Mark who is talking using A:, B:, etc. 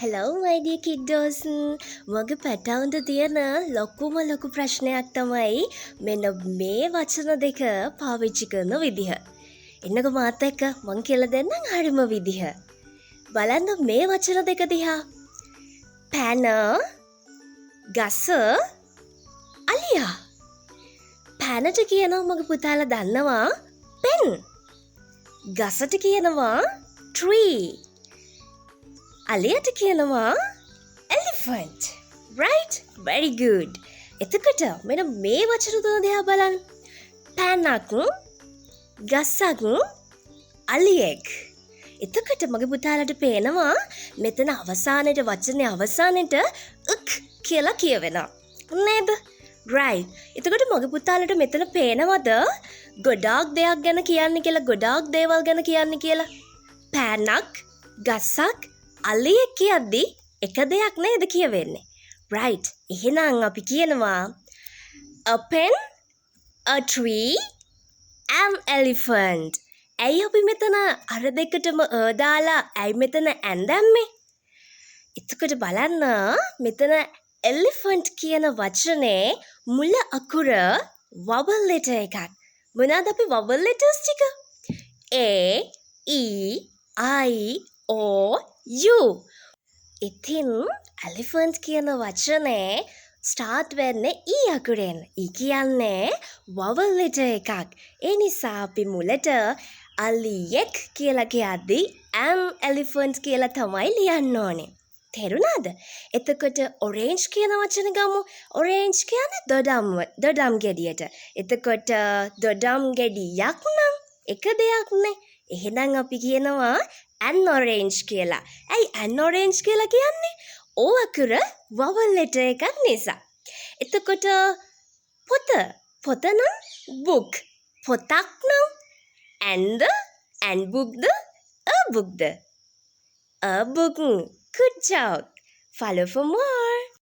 A: Hello my dear kiddos. මගේ පැටවුන්ට තියෙන ලොකුම ප්‍රශ්නයක් තමයි මෙන්න මේ වචන දෙක පාවිච්චි කරන විදිහ. එන්නකෝ මාත් එක්ක මං කියලා දෙන්නම් හරිම විදිහ. බලන්න මේ වචන දෙක දිහා. පැන, ගස, අලියා. පැනට කියනවා මගේ පුතාලා දන්නවා pen. ගසට කියනවා tree. අලියට කියනවා elephant. Right? Very good. එතකොට මෙන්න මේ වචන තුන දිහා බලන්න. පැනක්, ගසක්, අලියෙක්. එතකොට මගේ පුතාලට පේනවා මෙතන අවසානයේ වචනේ අවසානයේට උක් කියලා කියවෙනවා. නේද? right. එතකොට මගේ පුතාලට මෙතන පේනවද ගොඩාක් දෙයක් ගැන කියන්න කියලා, ගොඩාක් දේවල් ගැන කියන්න කියලා? පැනක්, ගසක්, අලියෙක් කියද්දි එක දෙයක් නේද කියවෙන්නේ? right. එහෙනම් අපි කියනවා a pen, a tree, an elephant. ඇයි අපි මෙතන අර දෙකටම දාලා ඇයි මෙතන ඇන් දැම්මේ? එතකොට බලන්න මෙතන elephant කියන වචනේ මුල අකුර vowel letter එකක්. මොනවාද අපි vowel letters ටික? A, E, I, O, U. ඉතින් elephant කියන වචනේ start වෙන්නේ E අකුරෙන්. E කියන්නේ vowel letter එකක්. ඒ නිසා අපි මුලට අලියෙක් කියලා කියද්දි an elephant කියලා තමයි ලියන්න ඕනේ. තේරුණාද? එතකොට orange කියන වචනේ ගමු. orange කියන්නේ දොඩම් ගෙඩියට. එතකොට දොඩම් ගෙඩියක් නම් එක දෙයක් නේ. එහෙනම් අපි කියනවා an orange කියලා. ඇයි an orange කියලා කියන්නේ? O අකුර vowel letter එකක් නිසා. එතකොට පොත නම් book. පොතක් නම් and bookද a bookද? A book. Good job. Follow for more.